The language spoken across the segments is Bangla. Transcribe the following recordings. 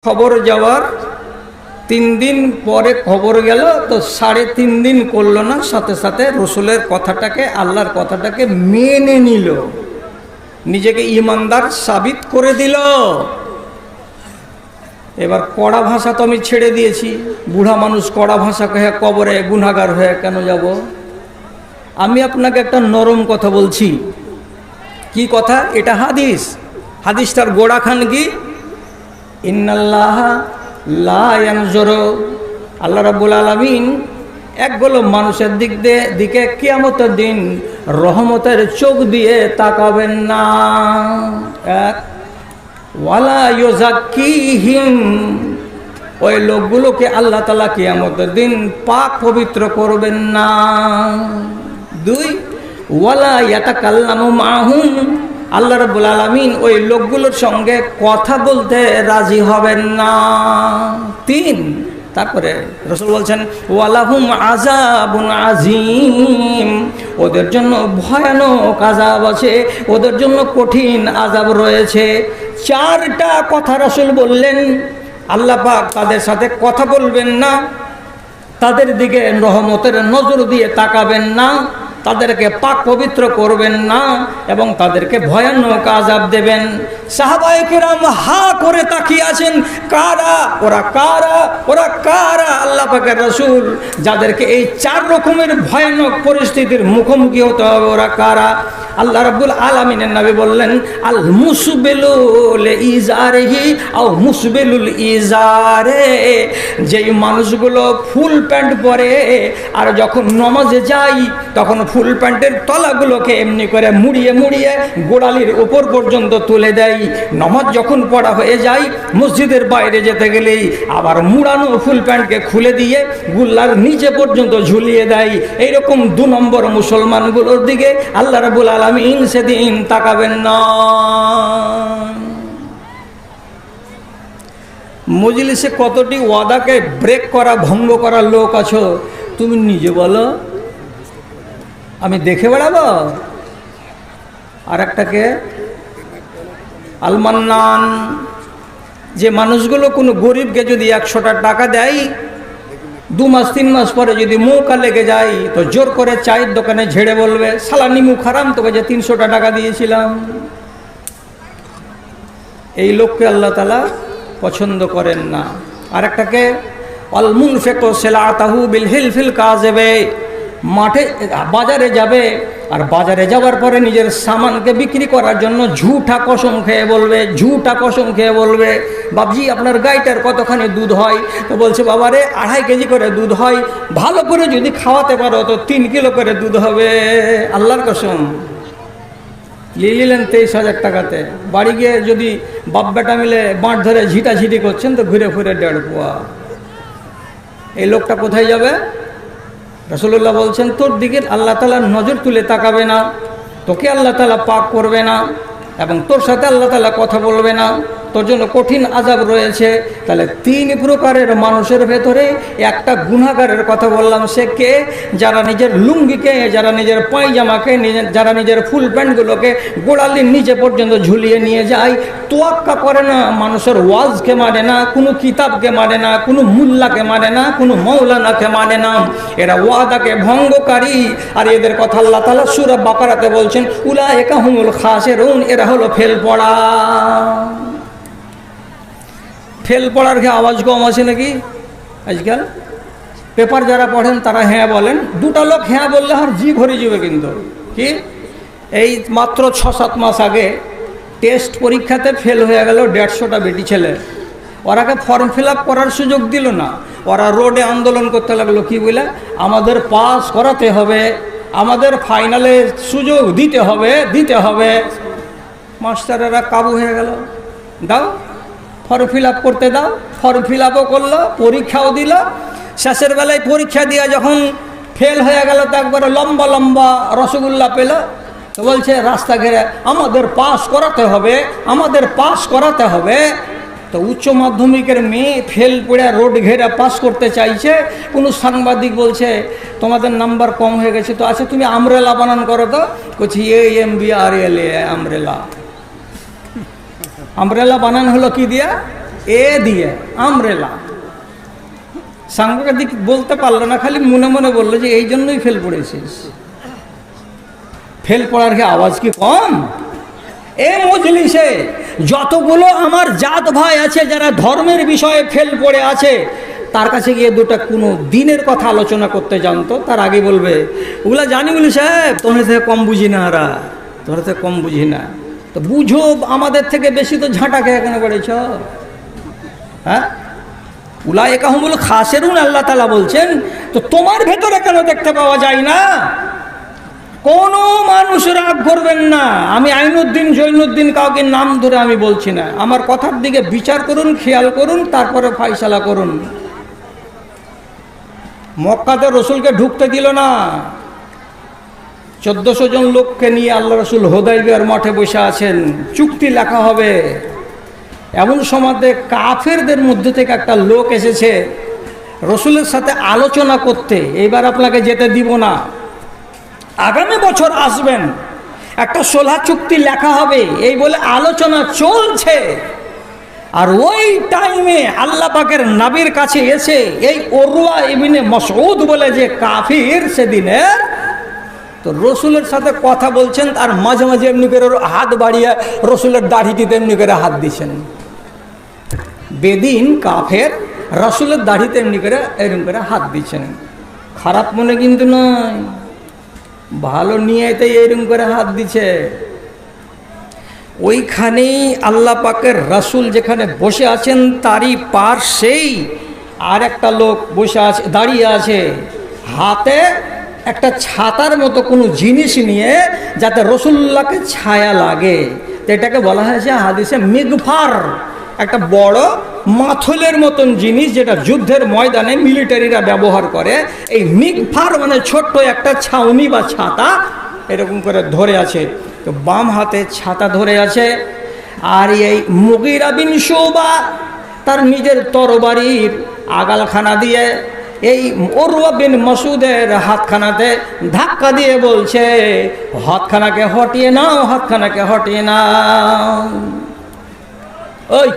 খবর যাওয়ার 3 দিন পরে খবর গেল, তো 3.5 দিন করলো না, সাথে সাথে রসুলের কথাটাকে, আল্লাহর কথাটাকে মেনে নিল, নিজেকে ইমানদার সাবিত করে দিল। এবার কড়া ভাষা তো আমি ছেড়ে দিয়েছি, বুড়া মানুষ কড়া ভাষা কহে কবরে গুনাহগার হয়ে কেন যাব? আমি আপনাকে একটা নরম কথা বলছি। কি কথা? এটা হাদিস। হাদিসটার গোড়াখান কি? ইন্নাল্লাহ লা ইয়ানজুরু, আল্লাহ রাব্বুল আলামিন একগুলো মানুষের দিকে কিয়ামতের দিন রহমতের চোখ দিয়ে তাকাবেন না। এক, ওয়ালা ইউজাক্কিহিম, ওই লোকগুলোকে আল্লাহ তাআলা কিয়ামতের দিন পাক পবিত্র করবেন না। 2, ওয়ালা ইয়াতাকাল্লামু মাহুম, আল্লাহ রাব্বুল আলামিন ওই লোকগুলোর সঙ্গে কথা বলতে রাজি হবেন না। 3, তারপরে রাসূল বলছেন ওয়ালাহুম আযাবুন আযীম, ওদের জন্য ভয়ানক আযাব আছে, ওদের জন্য কঠিন আযাব রয়েছে। 4টা কথা রাসূল বললেন। আল্লাহ পাক তাদের সাথে কথা বলবেন না, তাদের দিকে রহমতের নজর দিয়ে তাকাবেন না, তাদেরকে পাক পবিত্র করবেন না, এবং তাদেরকে ভয়ানক আযাব দেবেন। সাহাবায়ে কেরাম হা করে তাকিয়ে আছেন, কারা ওরা, কারা ওরা, কারা? আল্লাহ পাকের রাসূল যাদেরকে এই 4 রকমের ভয়ানক পরিস্থিতির মুখোমুখি হতে হবে, ওরা কারা? আল্লাহ রাব্বুল আলামিনের নবী বললেন আল মুসবিলুল ইজারিহি আও মুসবিলুল ইজারে, যেই মানুষগুলো ফুল প্যান্ট পরে আর যখন নামাজে যায় তখন ফুল প্যান্টের তলাগুলোকে এমনি করে মুড়িয়ে মুড়িয়ে গোড়ালির উপর পর্যন্ত তুলে দেয়, নামাজ যখন পড়া হয়ে যায় মসজিদের বাইরে যেতে গেলেই আবার মুড়ানো ফুল প্যান্টকে খুলে দিয়ে গুল্লার নিচে পর্যন্ত ঝুলিয়ে দেয়। এইরকম 2 নম্বর মুসলমানগুলোর দিকে আল্লাহ রাব্বুল আলামিন সেদিন তাকাবেন না। মজলিসে কতটি ওয়াদাকে ব্রেক করা, ভঙ্গ করা লোক আছো তুমি নিজে বলো, আমি দেখে বেড়াবো? আর একটাকে আল মান্নান, যে মানুষগুলো কোনো গরিবকে যদি 100টা টাকা দেয়, 2 মাস 3 মাস পরে যদি মৌকা লেগে যায় তো জোর করে চায়ের দোকানে ঝেড়ে বলবে শালা নিমু খারাম, তোকে যে 300টা টাকা দিয়েছিলাম। এই লোককে আল্লাহ তাআলা পছন্দ করেন না। আর একটাকে আল মুনফিকু সিলাতাহু বিল হিলফিল কাযিবে, মাঠে বাজারে যাবে আর বাজারে যাওয়ার পরে নিজের সামানকে বিক্রি করার জন্য ঝুঠা কসম খেয়ে বলবে, ঝুঠা কসম খেয়ে বলবে বাবজি আপনার গাইটার কতখানি দুধ হয়? তো বলছে বাবারে 2.5 কেজি করে দুধ হয়, ভালো করে যদি খাওয়াতে পারো তো 3 কিলো করে দুধ হবে। আল্লাহর কসম। নিলেন 23,000 টাকাতে, বাড়ি গিয়ে যদি বাপ বেটা মিলে বাঁট ধরে ঝিটাঝিটি করছেন তো ঘুরে ফিরে 1.5 পোয়া। এই লোকটা কোথায় যাবে? রাসূলুল্লাহ বলছেন তোর দিকে আল্লাহ তাআলা নজর তুলে তাকাবে না, তোকে আল্লাহ তাআলা পাক করবে না, এবং তোর সাথে আল্লাহ তাআলা কথা বলবে না, তোর জন্য কঠিন আযাব রয়েছে। তাহলে 3 প্রকারের মানুষের ভেতরে একটা গুনাহগারের কথা বললাম। সে কে? যারা নিজের লুঙ্গিকে, যারা নিজের পায়জামাকে, যারা নিজের ফুল প্যান্টগুলোকে গোড়ালির নিচে পর্যন্ত ঝুলিয়ে নিয়ে যায়, তোয়াক্কা করে না, মানুষের ওয়াজকে মানে না, কোনো কিতাবকে মানে না, কোনো মুল্লাকে মানে না, কোনো মৌলানাকে মানে না, এরা ওয়াদাকে ভঙ্গকারী। আর এদের কথা আল্লাহ তাআলা সূরা বাকারাতে বলছেন উলাইকা হুমুল খাসিরুন, এরা হলো ফেল পড়া। ফেল পড়ার কি আওয়াজ কম আছে নাকি আজকাল? পেপার যারা পড়েন তারা হ্যাঁ বলেন, 2টা লোক হ্যাঁ বললে আর জি ভরে যাবে। কিন্তু কি এই মাত্র 6-7 মাস আগে টেস্ট পরীক্ষাতে ফেল হয়ে গেল 150টা বেটি ছেলে। ওরাকে ফর্ম ফিল আপ করার সুযোগ দিল না, ওরা রোডে আন্দোলন করতে লাগলো। কি বলে? আমাদের পাস করাতে হবে, আমাদের ফাইনালে সুযোগ দিতে হবে, দিতে হবে। মাস্টারেরা কাবু হয়ে গেল, দাও ফর্ম ফিল আপ করতে দাও। ফর্ম ফিল আপও করলো, পরীক্ষাও দিল। শেষের বেলায় পরীক্ষা দিয়ে যখন ফেল হয়ে গেল তো একবারে লম্বা লম্বা রসগোল্লা পেল। তো বলছে রাস্তা ঘেরে আমাদের পাস করাতে হবে, আমাদের পাস করাতে হবে। তো উচ্চ মাধ্যমিকের মেয়ে ফেল পড়ে রোড ঘেরে পাস করতে চাইছে। কোনো সাংবাদিক বলছে তোমাদের নাম্বার কম হয়ে গেছে, তো আচ্ছা তুমি আমরেলা বানান করো তো। বলছি AMBRELA, আমরেলা। আমরেলা বানান হলো কি দিয়া? এ দিয়ে আমরেলা। সাংবাদিক বলতে পারলো না, খালি মনে মনে বললো যে এই জন্যই ফেল পড়েছিস। ফেল পড়ার কি আওয়াজ কি কম? এ মজলিসে যতগুলো আমার জাত ভাই আছে যারা ধর্মের বিষয়ে ফেল পড়ে আছে, তার কাছে গিয়ে দুটা কোনো দিনের কথা আলোচনা করতে জানতো, তার আগে বলবে ওগুলা জানি বলি সাহেব, তোমার থেকে কম বুঝি না, হারা তোমার থেকে কম বুঝি না। তো বুঝো আমাদের থেকে বেশি তো ঝাঁটা খেয়ে কেন পড়েছ? হ্যাঁ, উলাইকা হুমুল খাসিরুন আল্লাহ তাআলা বলছেন। তো তোমার ভেতরে কেন দেখতে পাওয়া যায় না? কোনো মানুষ রাগ করবেন না, আমি আইনুদ্দিন জৈনুদ্দিন কাউকে নাম ধরে আমি বলছি না। আমার কথার দিকে বিচার করুন, খেয়াল করুন, তারপরে ফয়সালা করুন। মক্কাতে রসুলকে ঢুকতে দিল না। 1400 জন লোককে নিয়ে আল্লাহ রসুল হুদায়বিয়ার মাঠে বসে আছেন, চুক্তি লেখা হবে। এমন সময়তে কাফেরদের মধ্যে থেকে একটা লোক এসেছে রসুলের সাথে আলোচনা করতে, এইবার আপনাকে যেতে দিব না, আগামী বছর আসবেন, একটা সোলহা চুক্তি লেখা হবে, এই বলে আলোচনা চলছে। আর ওই টাইমে আল্লাহ পাকের নবীর কাছে এসে এই উরওয়া ইবনে মাসউদ বলে যে কাফির সেদিনের, তো রসুলের সাথে কথা বলছেন, আর মাঝে মাঝে এমনি করে হাত বাড়িয়ে রসুলের দাড়িটিতে এমনি করে হাত দিচ্ছেন। বেদিন কাফের রসুলের দাড়িতে এমনি করে এরকম করে হাত দিচ্ছেন। খারাপ মনে কিন্তু নয়, ভালো নিয়েতে এরকম করে হাত দিচ্ছে। ওইখানেই আল্লাহ পাকের রাসূল যেখানে বসে আছেন তারই পাশেই আর একটা লোক বসে আছে, দাঁড়িয়ে আছে, হাতে একটা ছাতার মতো কোনো জিনিস নিয়ে, যাতে রসুল্লাহকে ছায়া লাগে। তো এটাকে বলা হয়েছে হাদিসে মিগফার, একটা বড় মাথলের মতন জিনিস যেটা যুদ্ধের ময়দানে মিলিটারিরা ব্যবহার করে। এই মিগফার মানে ছোট্ট একটা ছাউনি বা ছাতা এরকম করে ধরে আছে। তো বাম হাতে ছাতা ধরে আছে, আর এই মুগীরা বিন শুবা তার নিজের তরবারির আগালখানা দিয়ে এই উরওয়া বিন মাসউদের হাতখানাতে ধাক্কা দিয়ে বলছে, হাতখানাকে হটিয়ে নাও, হাতখানাকে হটিয়ে নাও। ওই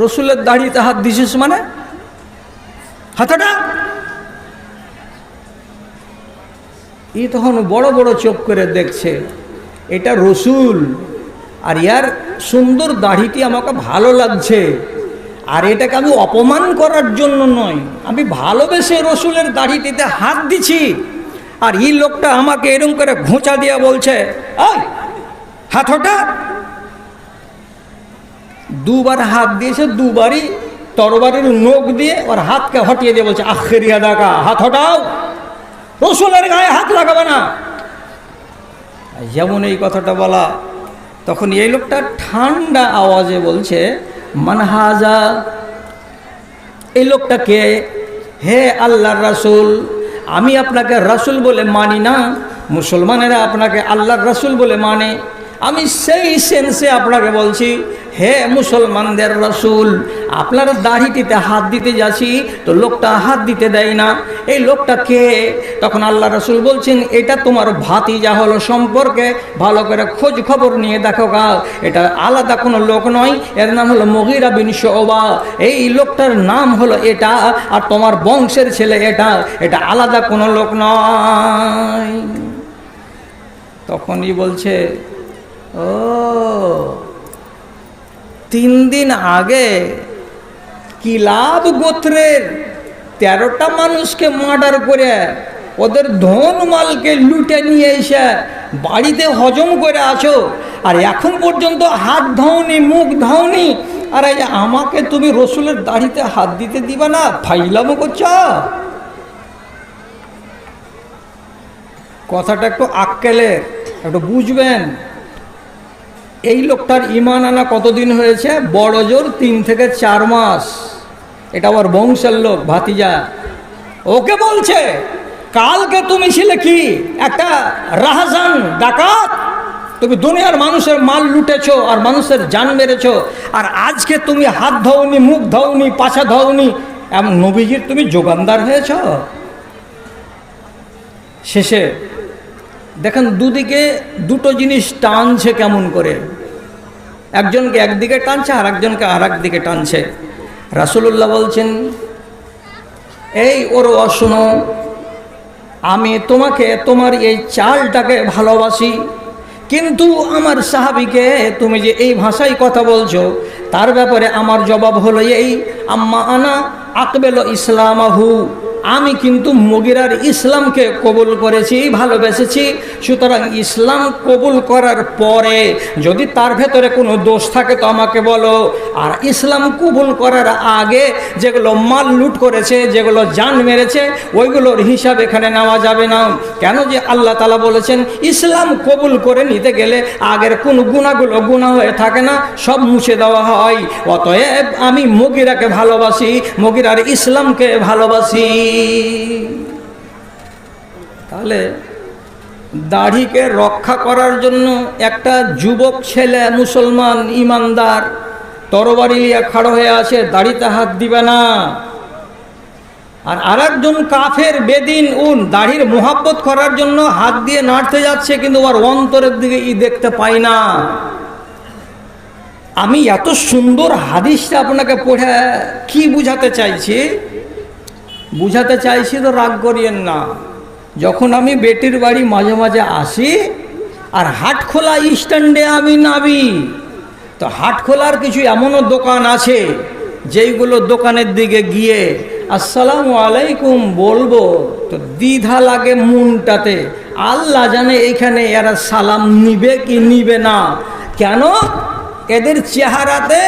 রসুলের দাড়িতে হাত দিছিস মানে হাতটা? ই তখন বড় বড় চোখ করে দেখছে, এটা রসুল, আর ইয়ার সুন্দর দাড়িটি আমাকে ভালো লাগছে, আর এটাকে আমি অপমান করার জন্য নয়, আমি ভালোবেসে রসুলের দাড়িটিতে হাত দিছি। আর এই লোকটা আমাকে এরকম করে ঘোঁচা দিয়ে বলছে, এই হাত হটা। দুবার হাত দিয়েছে, দুবারই তরবারির নখ দিয়ে ওর হাতকে হটিয়ে দিয়ে বলছে, আখেরিয়া দাকা, হাত হটাও, রসুলের গায়ে হাত লাগাবে না। যেমন এই কথাটা বলা, তখন এই লোকটা ঠান্ডা আওয়াজে বলছে, মানহাজা, এই লোকটা কে? হে আল্লাহর রাসূল, আমি আপনাকে রাসূল বলে মানি না, মুসলমানেরা আপনাকে আল্লাহর রাসূল বলে মানে। আমি সেই সেন্সে আপনাকে বলছি, হে মুসলমানদের রাসূল, আপনার দাড়িটিতে হাত দিতে যাচ্ছি, তো লোকটা হাত দিতে দেয় না। এই লোকটা কে? তখন আল্লাহ রাসূল বলছেন, এটা তোমার ভাতিজা হলো, সম্পর্কে ভালো করে খোঁজ খবর নিয়ে দেখো গা, এটা আলাদা কোনো লোক নয়, এর নাম হলো মুগীরা বিন শুবা, এই লোকটার নাম হলো এটা, আর তোমার বংশের ছেলে এটা, এটা আলাদা কোনো লোক নয়। তখনই বলছে, ও 3 দিন আগে কিলাব গোত্রের 13টা মানুষকে মার্ডার করে ওদের ধন মালকে লুটে নিয়ে এসে বাড়িতে হজম করে আছো, আর এখন পর্যন্ত হাত ধাওনি, মুখ ধাওনি, আর এই যে আমাকে তুমি রসুলের দাড়িতে হাত দিতে দিবা না, ফাইলামো করছ। কথাটা একটু আক্কেলের, একটু বুঝবেন। এই লোকটার ঈমান আনা কতদিন হয়েছে? বড় জোর 3 থেকে 4 মাস। এটা আমার বংশের লোক, ভাতিজা। ওকে বলছে, কালকে তুমি ছিলে কি একটা রাহাজান, ডাকাত, তুমি দুনিয়ার মানুষের মাল লুটেছো আর মানুষের জান মেরেছো, আর আজকে তুমি হাত ধোওনি, মুখ ধোওনি, পাছা ধোওনি, এমন নবীজির তুমি যোগানদার হয়েছ। শেষে দেখেন দুদিকে দুটো জিনিস টানছে কেমন করে। একজনকে একদিকে টানছে আর একজনকে আর একদিকে টানছে। রাসূলুল্লাহ বলছেন, এই ওর শোনো, আমি তোমাকে তোমার এই চালটাকে ভালোবাসি, কিন্তু আমার সাহাবীকে তুমি যে এই ভাষায় কথা বলছো তার ব্যাপারে আমার জবাব হলো এই, আম্মা আনা আকবেল ইসলামাহু, আমি কিন্তু মুগিরার ইসলামকে কবুল করেছি, ভালোবেসেছি। সুতরাং ইসলাম কবুল করার পরে যদি তার ভেতরে কোনো দোষ থাকে তো আমাকে বলো। আর ইসলাম কবুল করার আগে যেগুলো মাল লুট করেছে, যেগুলো জান মেরেছে, ওইগুলোর হিসাব এখানে নেওয়া যাবে না। কেন যে আল্লাহ তাআলা বলেছেন ইসলাম কবুল করে নিতে গেলে আগের কোন গুনাহগুলো গুনাহ হয়ে থাকে না, সব মুছে দেওয়া হয়। অতএব আমি মুগিরাকে ভালোবাসি, মুগিরার ইসলামকে ভালোবাসি। তাহলে দাড়িকে রক্ষা করার জন্য একটা যুবক ছেলে মুসলমান ইমানদার তরবারি নিয়ে খাড়ো হয়ে আছে, দাড়িতে হাত দিবে না। আর আরেকজন কাফের বেদিন দাড়ির মোহাব্বত করার জন্য হাত দিয়ে নাড়তে যাচ্ছে, কিন্তু ওর অন্তরের দিকে দেখতে পাই না। আমি এত সুন্দর হাদিসটা আপনাকে পড়ে কি বুঝাতে চাইছি তো রাগ করিয়েন না। যখন আমি বেটির বাড়ি মাঝে মাঝে আসি আর হাটখোলা স্ট্যান্ডে আমি নামি, তো হাটখোলার কিছু এমনও দোকান আছে যেইগুলো দোকানের দিকে গিয়ে আসসালামু আলাইকুম বলবো তো দ্বিধা লাগে মনটাতে। আল্লাহ জানে এইখানে এরা সালাম নিবে কি নিবে না। কেন? এদের চেহারাতে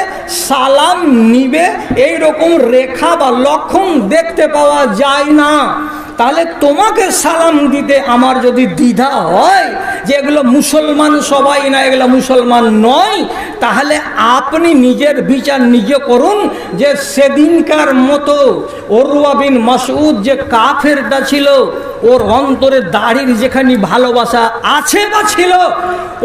সালাম নিবে এই রকম রেখা বা লক্ষণ দেখতে পাওয়া যায় না। তাহলে তোমাকে সালাম দিতে আমার যদি দ্বিধা হয় যে এগুলো মুসলমান সবাই না, এগুলো মুসলমান নয়, তাহলে আপনি নিজের বিচার নিজে করুন যে সেদিনকার মতো উরওয়া বিন মাসউদ যে কাফেরটা ছিল, ওর অন্তরে দাড়ির যেখানে ভালোবাসা আছে বা ছিল,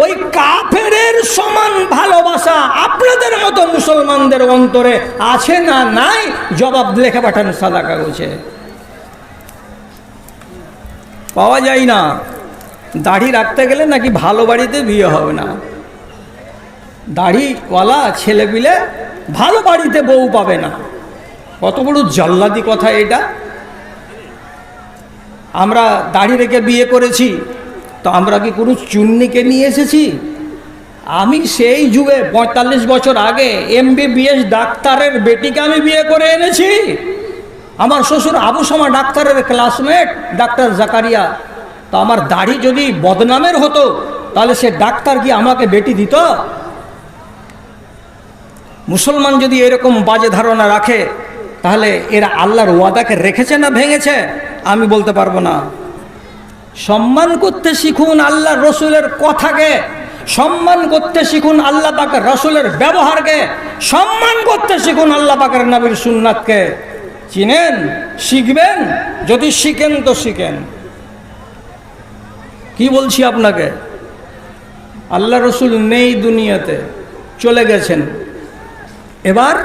ওই কাফেরের সমান ভালোবাসা আপনাদের মতো মুসলমানদের অন্তরে আছে না নাই, জবাব লেখা পাঠান সাদা কাগজে। পাওয়া যায় না। দাড়ি রাখতে গেলে নাকি ভালো বাড়িতে বিয়ে হবে না, দাড়িওয়ালা ছেলেপিলে ভালো বাড়িতে বউ পাবে না। কত বড় জল্লাদি কথা এটা। আমরা দাড়ি রেখে বিয়ে করেছি, তো আমরা কি কোনো চুন্নিকে নিয়ে এসেছি? আমি সেই যুগে 45 বছর আগে MBBS ডাক্তারের বেটিকে আমি বিয়ে করে এনেছি। আমার শ্বশুর আবু সামা ডাক্তারের ক্লাসমেট ডাক্তার জাকারিয়া। তো আমার দাড়ি যদি বদনামের হতো তাহলে সে ডাক্তার কি আমাকে বেটি দিত? মুসলমান যদি এরকম বাজে ধারণা রাখে তাহলে এরা আল্লাহর ওয়াদাকে রেখেছে না ভেঙেছে আমি বলতে পারবো না। সম্মান করতে শিখুন আল্লাহ রসুলের কথাকে, সম্মান করতে শিখুন আল্লাহ পাকের রসুলের ব্যবহারকে, সম্মান করতে শিখুন আল্লাহ পাকের নবীর সুন্নাতকে। চিনেন, শিখবেন, যদি শিখেন তো শিখেন। কি বলছি আপনাকে, আল্লাহ রসুল নেই দুনিয়াতে, চলে গেছেন। এবার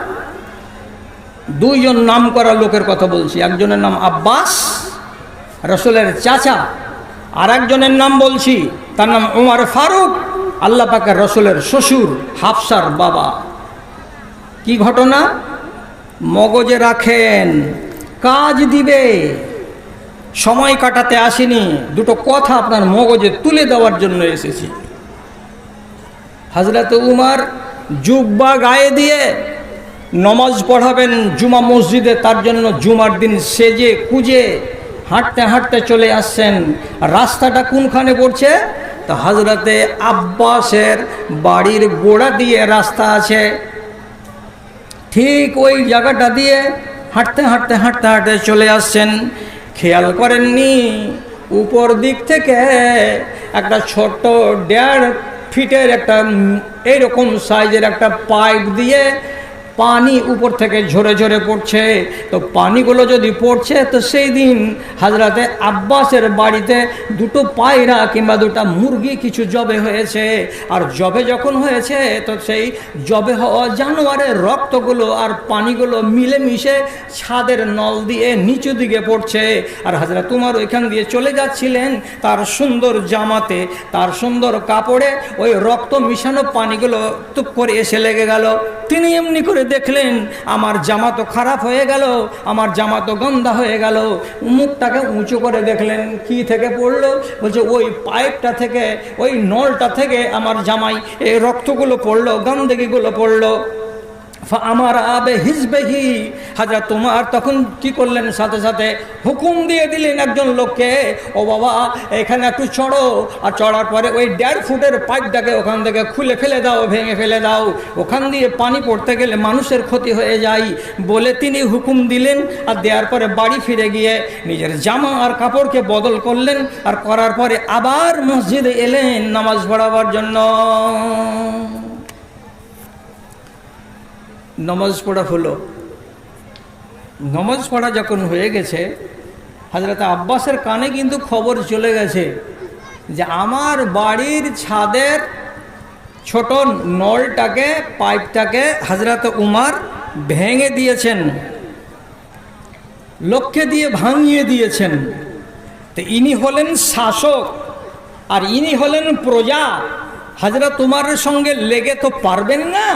দুইজন নাম করা লোকের কথা বলছি। একজনের নাম আব্বাস, রসুলের চাচা, আর একজনের নাম বলছি তার নাম উমর ফারুক, আল্লাহ পাকের রসুলের শ্বশুর, হাফসার বাবা। কি ঘটনা? মগজে রাখেন, কাজ দিবে। সময় কাটাতে আসিনি, দুটো কথা আপনার মগজে তুলে দেওয়ার জন্য এসেছি। হযরত উমর জুব্বা গায়ে দিয়ে নমাজ পড়াবেন জুমা মসজিদে, তার জন্য জুমার দিন সেজে কুজে হাঁটতে হাঁটতে চলে আসছেন। রাস্তাটা কোনখানে পড়ছে? তো হযরতে আব্বাসের বাড়ির গোড়া দিয়ে রাস্তা আছে, ঠিক ওই জায়গাটা দিয়ে হাঁটতে হাঁটতে হাঁটতে হাঁটতে চলে আসছেন। খেয়াল করেননি উপর দিক থেকে একটা ছোট্ট 1.5 ফিটের একটা এইরকম সাইজের একটা পাইপ দিয়ে পানি উপর থেকে ঝরে ঝরে পড়ছে। তো পানিগুলো যদি পড়ছে তো সেই দিন হযরতে আব্বাসের বাড়িতে দুটো পায়রা কিংবা দুটো মুরগি কিছু জবে হয়েছে। আর জবে যখন হয়েছে তো সেই জবে হওয়া জানোয়ারের রক্তগুলো আর পানিগুলো মিলেমিশে ছাদের নল দিয়ে নিচু দিকে পড়ছে। আর হযরত উমর ওইখান দিয়ে চলে যাচ্ছিলেন, তার সুন্দর জামাতে, তার সুন্দর কাপড়ে ওই রক্ত মিশানো পানিগুলো টুপ করে এসে লেগে গেল। তিনি এমনি করে দেখলেন আমার জামা তো খারাপ হয়ে গেল, আমার জামা তো গন্ধা হয়ে গেল। মুখটাকে উঁচু করে দেখলেন, কি থেকে পড়লো? বলছে ওই পাইপটা থেকে, ওই নলটা থেকে আমার জামাই এই রক্তগুলো পড়লো, গন্ধগিগুলো পড়লো। আমার আবে হিজবেহি, হযরত উমর তখন কি করলেন, সাথে সাথে হুকুম দিয়ে দিলেন একজন লোককে, ও বাবা এখানে একটু চড়ো। আর চড়ার পরে ওই 1.5 ফুটের পাইপটাকে ওখান থেকে খুলে ফেলে দাও, ভেঙে ফেলে দাও, ওখান দিয়ে পানি পড়তে গেলে মানুষের ক্ষতি হয়ে যায় বলে তিনি হুকুম দিলেন। আর দেওয়ার পরে বাড়ি ফিরে গিয়ে নিজের জামা আর কাপড়কে বদল করলেন। আর করার পরে আবার মসজিদে এলেন নামাজ পড়াবার জন্য। নামাজ পড়া হলো। নামাজ পড়া যখন হয়ে গেছে, হযরত আব্বাসের কানে কিন্তু খবর চলে গেছে যে আমার বাড়ির ছাদের ছোট নলটাকে, পাইপটাকে হযরত উমর ভেঙে দিয়েছেন, লোককে দিয়ে ভাঙিয়ে দিয়েছেন। তো ইনি হলেন শাসক আর ইনি হলেন প্রজা, হযরত উমরের সঙ্গে লেগে তো পারবেন না।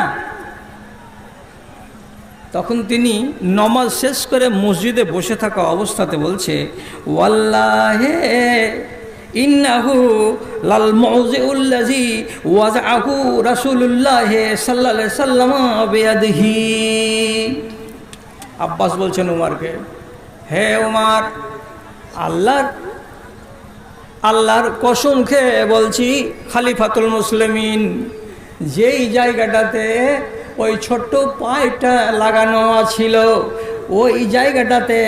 তখন তিনি নমাজ শেষ করে মসজিদে বসে থাকা অবস্থাতে বলছে, ওয়াল্লাহে ইন্নাহু লাল মাউযিউল্লাযী ওয়াজআহু রাসূলুল্লাহ সাল্লাল্লাহু আলাইহি ওয়াসাল্লাম বিয়াদিহি। আব্বাস বলছেন উমরকে, হে উমর, আল্লাহর কসম খেয়ে বলছি, খলিফাতুল মুসলিমিন, যেই জায়গাটাতে ওই ছোট্ট পাইপটা লাগানো ছিল ওই জায়গাটাতে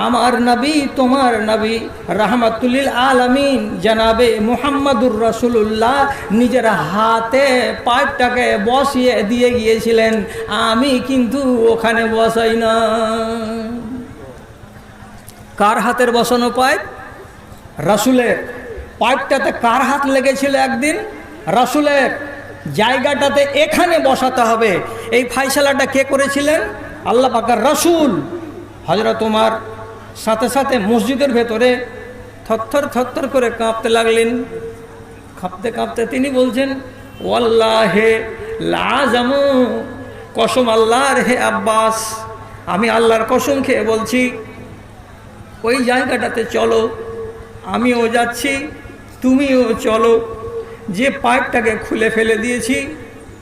আমার নবী, তোমার নবী রাহমাতুল্লিল আলামিন জনাবে মুহাম্মাদুর রাসূলুল্লাহ নিজের হাতে পাইপটাকে বসিয়ে দিয়ে গিয়েছিলেন, আমি কিন্তু ওখানে বসাই না। কার হাতের বসানো পাইপ? রাসূলের। পাইপটাতে কার হাত লেগেছিল একদিন? রাসূলের। জায়গাটাতে এখানে বসাতে হবে, এই ফায়সালাটা কে করেছিলেন? আল্লাহ পাকের রাসূল। হযরত উমর সাথে সাথে মসজিদের ভেতরে থরথর থরথর করে কাঁপতে লাগলেন। কাঁপতে কাঁপতে তিনি বলছেন, ওয়াল্লাহে লাযামু, কসম আল্লাহর হে আব্বাস, আমি আল্লাহর কসম খেয়ে বলছি, ওই জায়গাটাতে চলো, আমিও যাচ্ছি, তুমিও চলো। যে পাইপটাকে খুলে ফেলে দিয়েছি,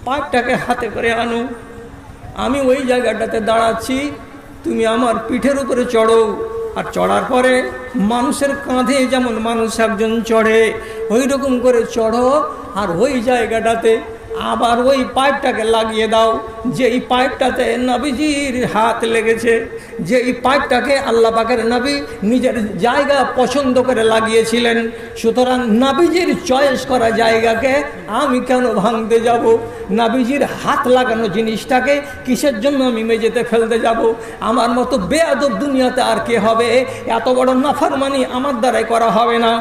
পাইপটাকে হাতে করে আনো, আমি ওই জায়গাটাতে দাঁড়াচ্ছি, তুমি আমার পিঠের উপরে চড়ো। আর চড়ার পরে মানুষের কাঁধে যেমন মানুষ একজন চড়ে ওই রকম করে চড়ো। আর ওই জায়গাটাতে আবার ওই পাইপটাকে লাগিয়ে দাও, যেই পাইপটাতে নবীজির হাত লেগেছে, যেই পাইপটাকে আল্লাহ পাকের নবী নিজের জায়গা পছন্দ করে লাগিয়েছিলেন। সুতরাং নবীজির চয়েস করা জায়গাকে আমি কেন ভাঙতে যাব? নবীজির হাত লাগানো জিনিসটাকে কিসের জন্য আমি মেঝেতে ফেলতে যাব? আমার মতো বেয়াদব দুনিয়াতে আর কে হবে? এত বড় নাফরমানি আমার দ্বারাই করা হবে না।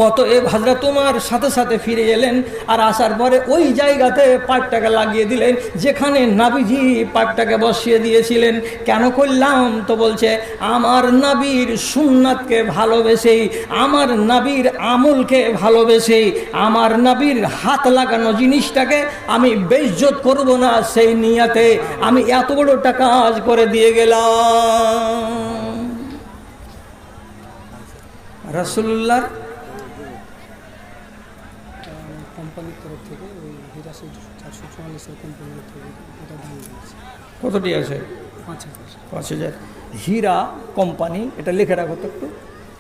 অতএব হযরত উমর সাথে সাথে ফিরে এলেন। আর আসার পরে ওই জায়গাতে পাইপটাকে লাগিয়ে দিলেন যেখানে নবীজি পাইপটাকে বসিয়ে দিয়েছিলেন। কেন করলাম? তো বলছে, আমার নবীর সুন্নাতকে ভালোবেসেই, আমার নবীর আমলকে ভালোবেসেই, আমার নবীর হাত লাগানো জিনিসটাকে আমি বেইজ্জত করব না, সেই নিয়তে আমি এত বড়টা কাজ করে দিয়ে গেলাম। রাসূলুল্লাহ কোম্পানির তরফ থেকে ওই হীরা 444 কোম্পানির থেকে এটা দিয়ে দিয়েছে। কতটি আছে? 5000। হীরা কোম্পানি, এটা লিখে রাখো তো একটু,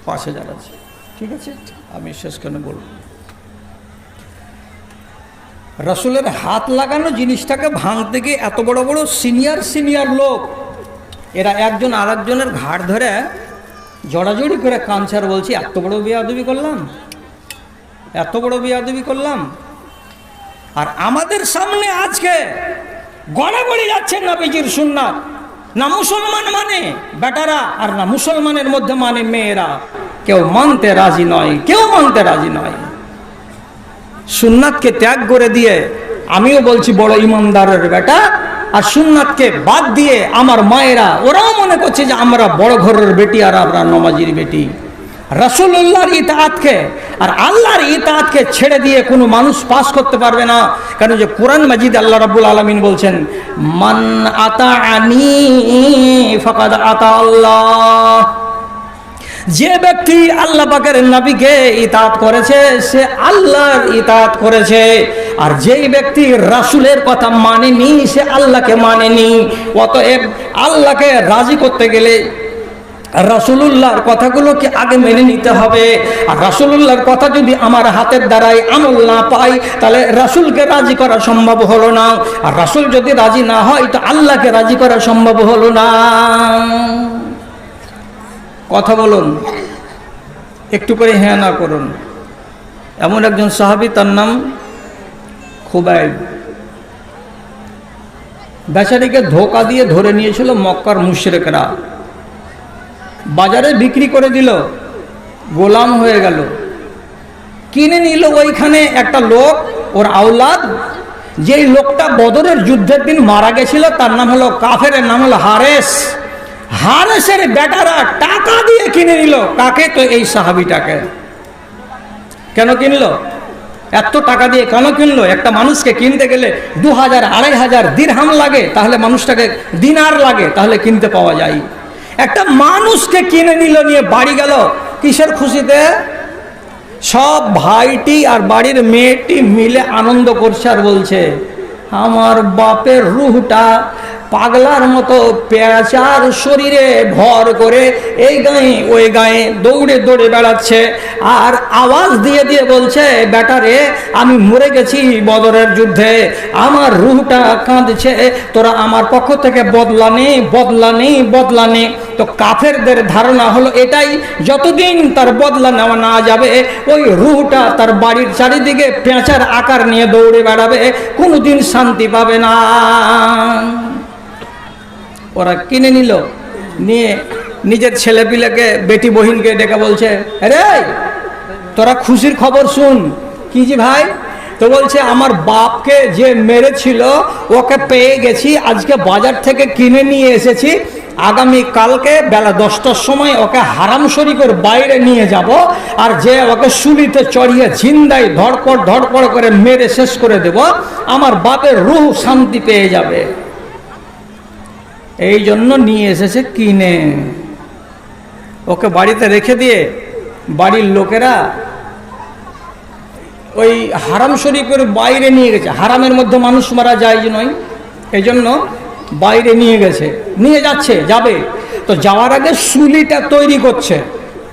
5000 আছে। ঠিক আছে, আমি শেষ করে বলব। রাসূলের হাত লাগানো জিনিসটাকে ভাঙতে গিয়ে এত বড় বড় সিনিয়র লোক, এরা একজন আর একজনের ঘাড় ধরে জড়াজড়ি করে কাঁদছে, বলছি এত বড় বেয়াদবি করলাম, এত বড় বেয়াদবি করলাম। আর আমাদের সামনে আজকে গড়াগড়ি যাচ্ছে নবীজির সুন্নাত। না মুসলমান মানে বেটারা, আর না মুসলমানের মধ্যে মানে মেয়েরা। কেউ মানতে রাজি নয়, কেউ মানতে রাজি নয়। সুন্নাতকে ত্যাগ করে দিয়ে আমিও বলছি বড় ইমানদারের বেটা, আর সুন্নাতকে বাদ দিয়ে আমার মায়েরা ওরাও মনে করছে যে আমরা বড় ঘরের বেটি আর আমরা নমাজির বেটি। রাসূলুল্লাহর ইতাআতকে আর আল্লাহর ইতাআতকে ছেড়ে দিয়ে কোনো মানুষ পাস করতে পারবে না। কারণ যে কোরআন মাজিদ আল্লাহ রাব্বুল আলামিন বলছেন, মান আতাআনি ফাকাদ আতা আল্লাহ। যে ব্যক্তি আল্লাহ পাকের নবীকে ইতাআত করেছে সে আল্লাহর ইতাআত করেছে, আর যেই ব্যক্তি রাসূলের কথা মানেনি সে আল্লাহকে মানেনি। অতএব আল্লাহকে রাজি করতে গেলে রাসূলুল্লাহর কথাগুলোকে আগে মেনে নিতে হবে। আর রাসূলুল্লাহর কথা যদি আমার হাতের দ্বারাই আমল না পাই তাহলে রাসূলকে রাজি করা সম্ভব হলো না, আর রাসূল যদি রাজি না হয় তো আল্লাহকে রাজি করা সম্ভব হলো না। কথা বলুন, একটু করে হ্যাঁ না করুন। এমন একজন সাহাবী, তার নাম খুবাইব। বেচারিকে ধোঁকা দিয়ে ধরে নিয়েছিল মক্কার মুশরিকরা, বাজারে বিক্রি করে দিল, গোলাম হয়ে গেল। কিনে নিল ওইখানে একটা লোক, ওর আওলাদ। যেই লোকটা বদরের যুদ্ধের দিন মারা গেছিল তার নাম হলো, কাফেরের নাম হলো হারেস। হারেসের বেটারা টাকা দিয়ে কিনে নিল। কাকে? তো এই সাহাবীটাকে। কেন কিনলো? এত টাকা দিয়ে কেন কিনলো? একটা মানুষকে কিনতে গেলে 2000 2500 দিরহাম লাগে, তাহলে মানুষটাকে দিনার লাগে, তাহলে কিনতে পাওয়া যায়। একটা মানুষকে কিনে নিল, নিয়ে বাড়ি গেল। কিসের খুশিতে? সব ভাইটি আর বাড়ির মেয়েটি মিলে আনন্দ করছে আর বলছে, আমার বাপের রুহটা পাগলার মতো পেঁচার শরীরে ভর করে এই গায়ে ওই গায়ে দৌড়ে দৌড়ে বেড়াচ্ছে, আর আওয়াজ দিয়ে দিয়ে বলছে, বেটারে আমি মরে গেছি বদরের যুদ্ধে, আমার রুহটা কাঁদছে, তোরা আমার পক্ষ থেকে বদলা নে, বদলা নে, বদলা নে। তো কাফেরদের ধারণা হলো এটাই, যতদিন তার বদলা নেওয়া না যাবে ওই রুহটা তার বাড়ির চারিদিকে পেঁচার আকার নিয়ে দৌড়ে বেড়াবে, কোনোদিন শান্তি পাবে না। ওরা কিনে নিল, নিয়ে নিজের ছেলেপিলেকে, বেটি বহিনকে ডেকে বলছে, আরে তোরা খুশির খবর শুন। কি জি ভাই? তো বলছে, আমার বাপকে যে মেরেছিল ওকে পেয়ে গেছি, আজকে বাজার থেকে কিনে নিয়ে এসেছি, আগামী কালকে বেলা 10টার সময় ওকে হারাম শরীফের বাইরে নিয়ে যাব, আর যে ওকে শুলিতে চড়িয়ে জিন্দাই ধড়পড় ধড়পড় করে মেরে শেষ করে দেব, আমার বাপের রূহ শান্তি পেয়ে যাবে। এই জন্য নিয়ে এসেছে কিনে। ওকে বাড়িতে রেখে দিয়ে বাড়ির লোকেরা ওই হারাম শরীফের বাইরে নিয়ে গেছে। হারামের মধ্যে মানুষ মারা যায় যে নয়, এই জন্য বাইরে নিয়ে গেছে, নিয়ে যাচ্ছে, যাবে। তো যাওয়ার আগে শুলিটা তৈরি করছে।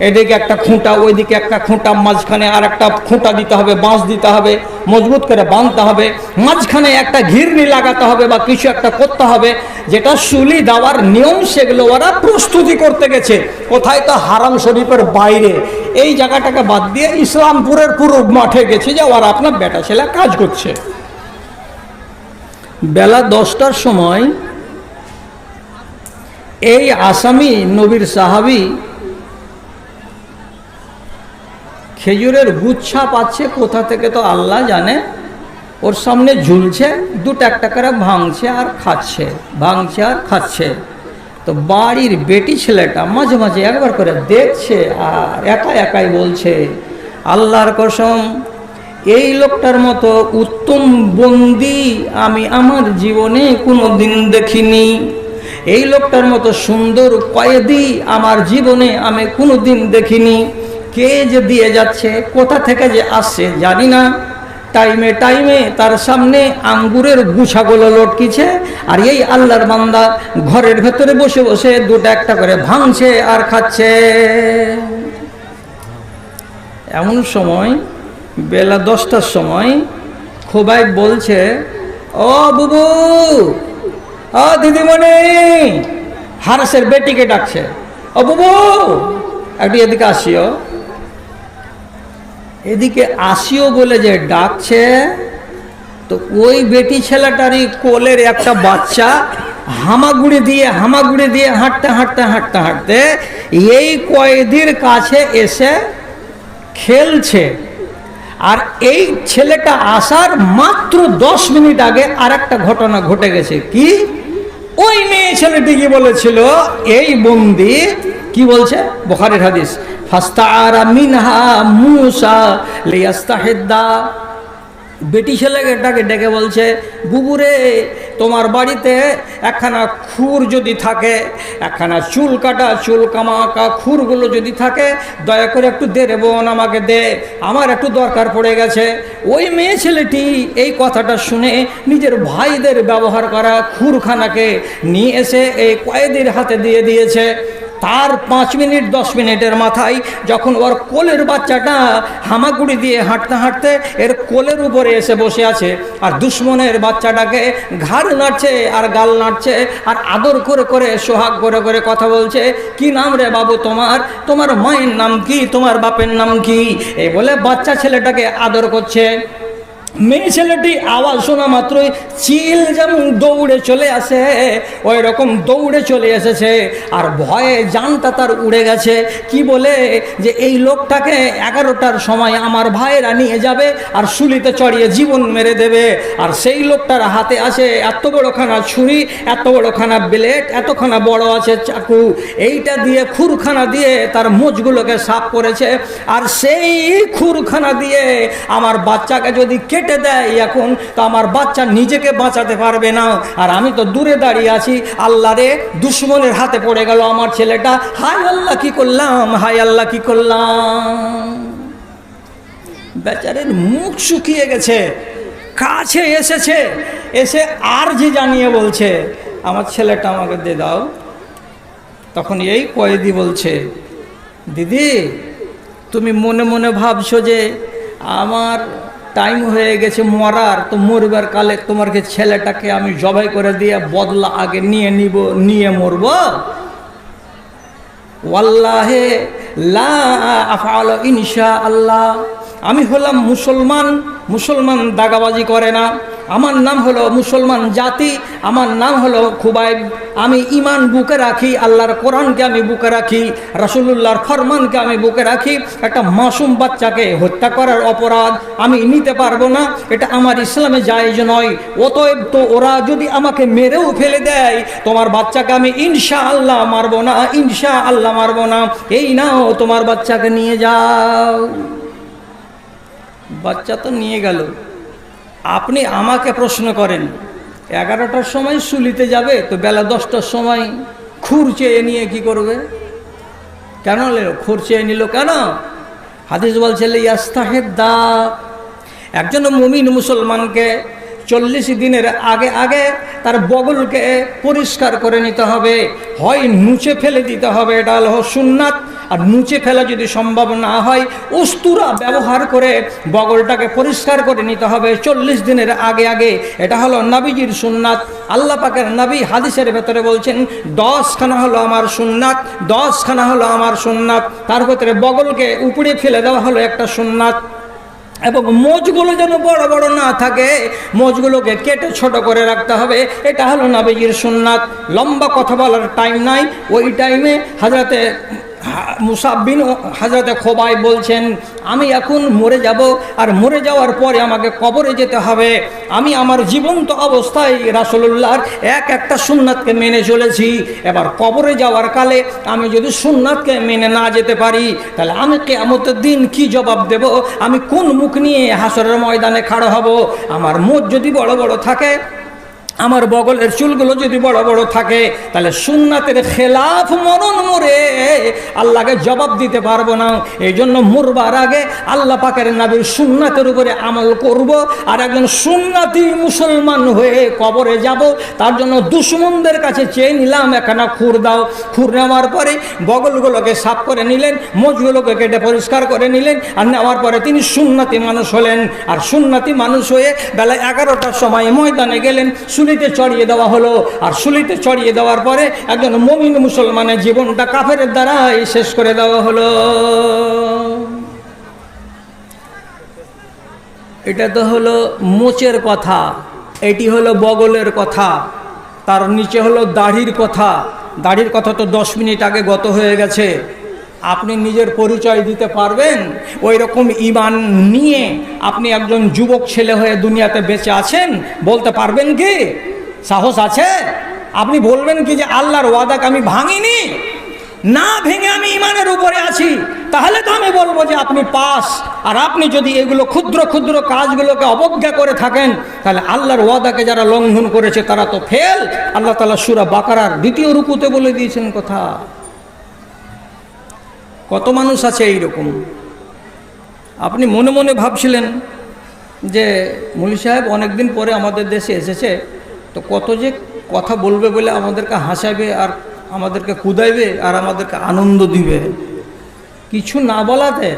এদিকে একটা খুঁটা, ওইদিকে একটা খুঁটা, মাঝখানে আর একটা খুঁটা দিতে হবে, বাঁশ দিতে হবে, মজবুত করে বাঁধতে হবে, মাঝখানে একটা ঘিরনি লাগাতে হবে বা কিছু একটা করতে হবে, যেটা শুলি দেওয়ার নিয়ম, সেগুলো ওরা প্রস্তুতি করতে গেছে। কোথায়? তো হারাম শরীফের বাইরে। এই জায়গাটাকে বাদ দিয়ে ইসলামপুরের পুরো মাঠে গেছে, যে ওরা আপনার বেটা ছেলে কাজ করছে। বেলা 10টার সময় এই আসামি, নবীর সাহাবী, খেজুরের গুচ্ছা পাচ্ছে কোথা থেকে তো আল্লাহ জানে, ওর সামনে ঝুলছে, 2টা করে ভাঙছে আর খাচ্ছে, ভাঙছে আর খাচ্ছে। তো বাড়ির বেটি ছেলেটা মাঝে মাঝে একবার করে দেখছে আর একা একাই বলছে, আল্লাহর কসম, এই লোকটার মতো উত্তম বন্দী আমি আমার জীবনে কোনো দিন দেখিনি, এই লোকটার মতো সুন্দর কয়েদি আমার জীবনে আমি কোনো দিন দেখিনি। কে যে দিয়ে যাচ্ছে, কোথা থেকে যে আসছে জানি না, টাইমে টাইমে তার সামনে আঙ্গুরের গুছাগুলো লটকিছে, আর এই আল্লাহর বান্দা ঘরের ভেতরে বসে বসে 2টা করে ভাঙছে আর খাচ্ছে। এমন সময় বেলা 10টার সময় খুবাইব বলছে, ও বুবু, ও দিদিমণি, হারেসের বেটিকে ডাকছে, ও বুবু একটু এদিকে আসিও। এদিকে আসিও বলে যে ডাকছে, তো ওই বেটি ছেলেটারই কোলের একটা বাচ্চা হামাগুড়ি দিয়ে হাঁটতে হাঁটতে এই কয়েদির কাছে এসে খেলছে। আর এই ছেলেটা আসার মাত্র 10 মিনিট আগে আর একটা ঘটনা ঘটে গেছে। কি? ওই মেয়ে ছেলেটি কি বলেছিল, এই বন্দি কি বলছে, বুখারীর হাদিস, ফাস্তাআরা মিনহা মূসা লিয়াস্তাহিদ্দা। বেটি ছেলেটাকে ডেকে বলছে, বুবুরে, তোমার বাড়িতে একখানা খুর যদি থাকে, একখানা চুল কাটা চুল কামাকা খুরগুলো যদি থাকে, দয়া করে একটু দে রে বোন, আমাকে দে, আমার একটু দরকার পড়ে গেছে। ওই মেয়ে ছেলেটি এই কথাটা শুনে নিজের ভাইদের ব্যবহার করা খুরখানাকে নিয়ে এসে এই কয়েদির হাতে দিয়ে দিয়েছে। তার 5 মিনিট 10 মিনিটের মাথায় যখন ওর কোলের বাচ্চাটা হামাগুড়ি দিয়ে হাঁটতে এর কোলের উপরে এসে বসে আছে, আর দুশ্মনের বাচ্চাটাকে ঘাড় নাড়ছে আর গাল নাড়ছে আর আদর করে সোহাগ করে কথা বলছে, কি নাম রে বাবু তোমার মায়ের নাম কি, তোমার বাপের নাম কি, এই বলে বাচ্চা ছেলেটাকে আদর করছে। মেয়ে ছেলেটি আওয়াজ শোনা মাত্রই চিল যেমন দৌড়ে চলে আসে, ওই রকম দৌড়ে চলে এসেছে আর ভয়ে জানটা তার উড়ে গেছে। কি বলে যে এই লোকটাকে 11টার সময় আমার ভাইয়েরা নিয়ে যাবে আর শুলিতে চড়িয়ে জীবন মেরে দেবে। আর সেই লোকটার হাতে আছে এত বড়খানা ছুরি, এত বড়খানা ব্লেড, এতখানা বড় আছে চাকু, এইটা দিয়ে খুরখানা দিয়ে তার মোচগুলোকে সাফ করেছে। আর সেই খুরখানা দিয়ে আমার বাচ্চাকে যদি কেটে দেয় এখন, তো আমার বাচ্চা নিজেকে বাঁচাতে পারবে না। আর আমি তো দূরে দাঁড়িয়ে আছি, আল্লাহ রে, দুশ্মনের হাতে পড়ে গেল আমার ছেলেটা, হায় আল্লাহ কি করলাম, হায় আল্লাহ কি করলাম। বেচারের মুখ শুকিয়ে গেছে, কাছে এসেছে, এসে আর যে জানিয়ে বলছে, আমার ছেলেটা আমাকে দিয়ে দাও। তখন এই কয়েদি বলছে, দিদি, তুমি মনে মনে ভাবছো যে আমার টাইম হয়ে গেছে মরার, তো মরবার কালে তোমাকে ছেলেটাকে আমি জবাই করে দিয়ে বদলা আগে নিয়ে মরব। ওয়াল্লাহে লা আফআল ইনশাআল্লাহ। আমি হলাম মুসলমান দাগাবাজি করে না, আমার নাম হলো মুসলমান জাতি, আমার নাম হলো খুবাইব। আমি ইমান বুকে রাখি, আল্লাহর কোরআনকে আমি বুকে রাখি, রাসূলুল্লাহর ফরমানকে আমি বুকে রাখি। একটা মাসুম বাচ্চাকে হত্যা করার অপরাধ আমি নিতে পারবো না, এটা আমার ইসলামে জায়েজ নয়। অতএব তো ওরা যদি আমাকে মেরেও ফেলে দেয়, তোমার বাচ্চাকে আমি ইনশাআল্লাহ মারবো না, ইনশাআল্লাহ মারবো না। এই নাও তোমার বাচ্চাকে নিয়ে যাও। বাচ্চা তো নিয়ে গেল। আপনি আমাকে প্রশ্ন করেন, 11টার সময় শুলিতে যাবে, তো বেলা 10টার সময় খুর চেয়ে নিয়ে কি করবে? কেন খুর চেয়ে নিল কেন? হাদিস বলছে ইয়াস্তাহিদ্দা। একজন মুমিন মুসলমানকে 40 দিনের আগে তার বগলকে পরিষ্কার করে নিতে হবে, হয় নুচে ফেলে দিতে হবে, এটা হলো সুন্নাত। আর নুচে ফেলা যদি সম্ভব না হয়, উস্তুরা ব্যবহার করে বগলটাকে পরিষ্কার করে নিতে হবে 40 দিনের আগে। এটা হলো নবীজির সুন্নাত। আল্লাহ পাকের নবী হাদিসের ভেতরে বলছেন, 10খানা হলো আমার সুন্নাত, 10খানা হলো আমার সুন্নাত। তার ভেতরে বগলকে উপড়ে ফেলে দেওয়া হলো একটা সুন্নাত। এবং মোচগুলো যেন বড় বড় না থাকে, মোচগুলোকে কেটে ছোট করে রাখতে হবে, এটা হলো নবীজির সুন্নাত। লম্বা কথা বলার টাইম নাই। ওই টাইমে হযরতে মুসাব বিন হযরতে খোবাইব বলছেন, আমি এখন মরে যাব, আর মরে যাওয়ার পরে আমাকে কবরে যেতে হবে। আমি আমার জীবন্ত অবস্থায় রাসূলুল্লাহর একটা সুন্নাতকে মেনে চলেছি। এবার কবরে যাওয়ার কালে আমি যদি সুন্নাতকে মেনে না যেতে পারি, তাহলে আমি কিয়ামতের দিন কি জবাব দেব? আমি কোন মুখ নিয়ে হাসরের ময়দানে খাড়া হব? আমার মুখ যদি বড় বড় থাকে, আমার বগলের চুলগুলো যদি বড় বড় থাকে, তাহলে সুন্নাতের খেলাফ মরণ মরে আল্লাহকে জবাব দিতে পারবো না। এই জন্য মরবার আগে আল্লাহ পাকের নবীর সুন্নাতের উপরে আমল করব, আর একজন সুন্নাতি মুসলমান হয়ে কবরে যাব। তার জন্য দুশমনদের কাছে চেয়ে নিলাম, একখানা খুর দাও। খুর নেওয়ার পরে বগলগুলোকে সাফ করে নিলেন, মোচগুলোকে কেটে পরিষ্কার করে নিলেন, আর নেওয়ার পরে তিনি সুন্নাতি মানুষ হলেন। আর সুন্নাতি মানুষ হয়ে বেলা 11টার সময় ময়দানে গেলেন, শুলিতে চড়িয়ে দেওয়া হলো। আর শুলিতে চড়িয়ে দেওয়ার পরে একজন মুমিন মুসলমানের জীবনটা কাফেরের দ্বারাই শেষ করে দেওয়া হলো। এটা তো হলো মোচের কথা, এটি হলো বগলের কথা, তার নিচে হলো দাড়ির কথা। দাড়ির কথা তো 10 মিনিট আগে গত হয়ে গেছে। আপনি নিজের পরিচয় দিতে পারবেন? ওই রকম ঈমান নিয়ে আপনি একজন যুবক ছেলে হয়ে দুনিয়াতে বেঁচে আছেন, বলতে পারবেন কি? সাহস আছে? আপনি বলবেন কি যে আল্লাহর ওয়াদাকে আমি ভাঙিনি, না ভেঙে আমি ঈমানের উপরে আছি? তাহলে তো আমি বলবো যে আপনি পাস। আর আপনি যদি এগুলো ক্ষুদ্র ক্ষুদ্র কাজগুলোকে অবজ্ঞা করে থাকেন, তাহলে আল্লাহর ওয়াদাকে যারা লঙ্ঘন করেছে তারা তো ফেল। আল্লাহ তাআলা সূরা বাকারার 2য় রুকুতে বলে দিয়েছেন কথা। কত মানুষ আছে এইরকম। আপনি মনে মনে ভাবছিলেন যে মৌলী সাহেব অনেকদিন পরে আমাদের দেশে এসেছে, তো কত যে কথা বলবে বলে আমাদেরকে হাসাবে আর আমাদেরকে কুদাইবে আর আমাদেরকে আনন্দ দিবে। কিছু না বলাতে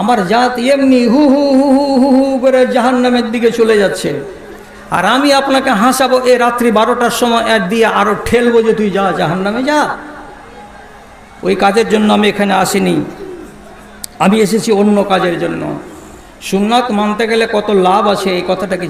আমার জাত এমনি হু হু হু হু হু হু করে জাহান্নামের দিকে চলে যাচ্ছে। আর আমি আপনাকে হাসাবো এ রাত্রি 12টার সময় দিয়ে আরো ঠেলবো যে তুই যা জাহান্নামে যা। ওই কাজের জন্য আমি এখানে আসিনি, আমি এসেছি অন্য কাজের জন্য। সুন্নাত মানতে গেলে কত লাভ আছে এই কথাটা কি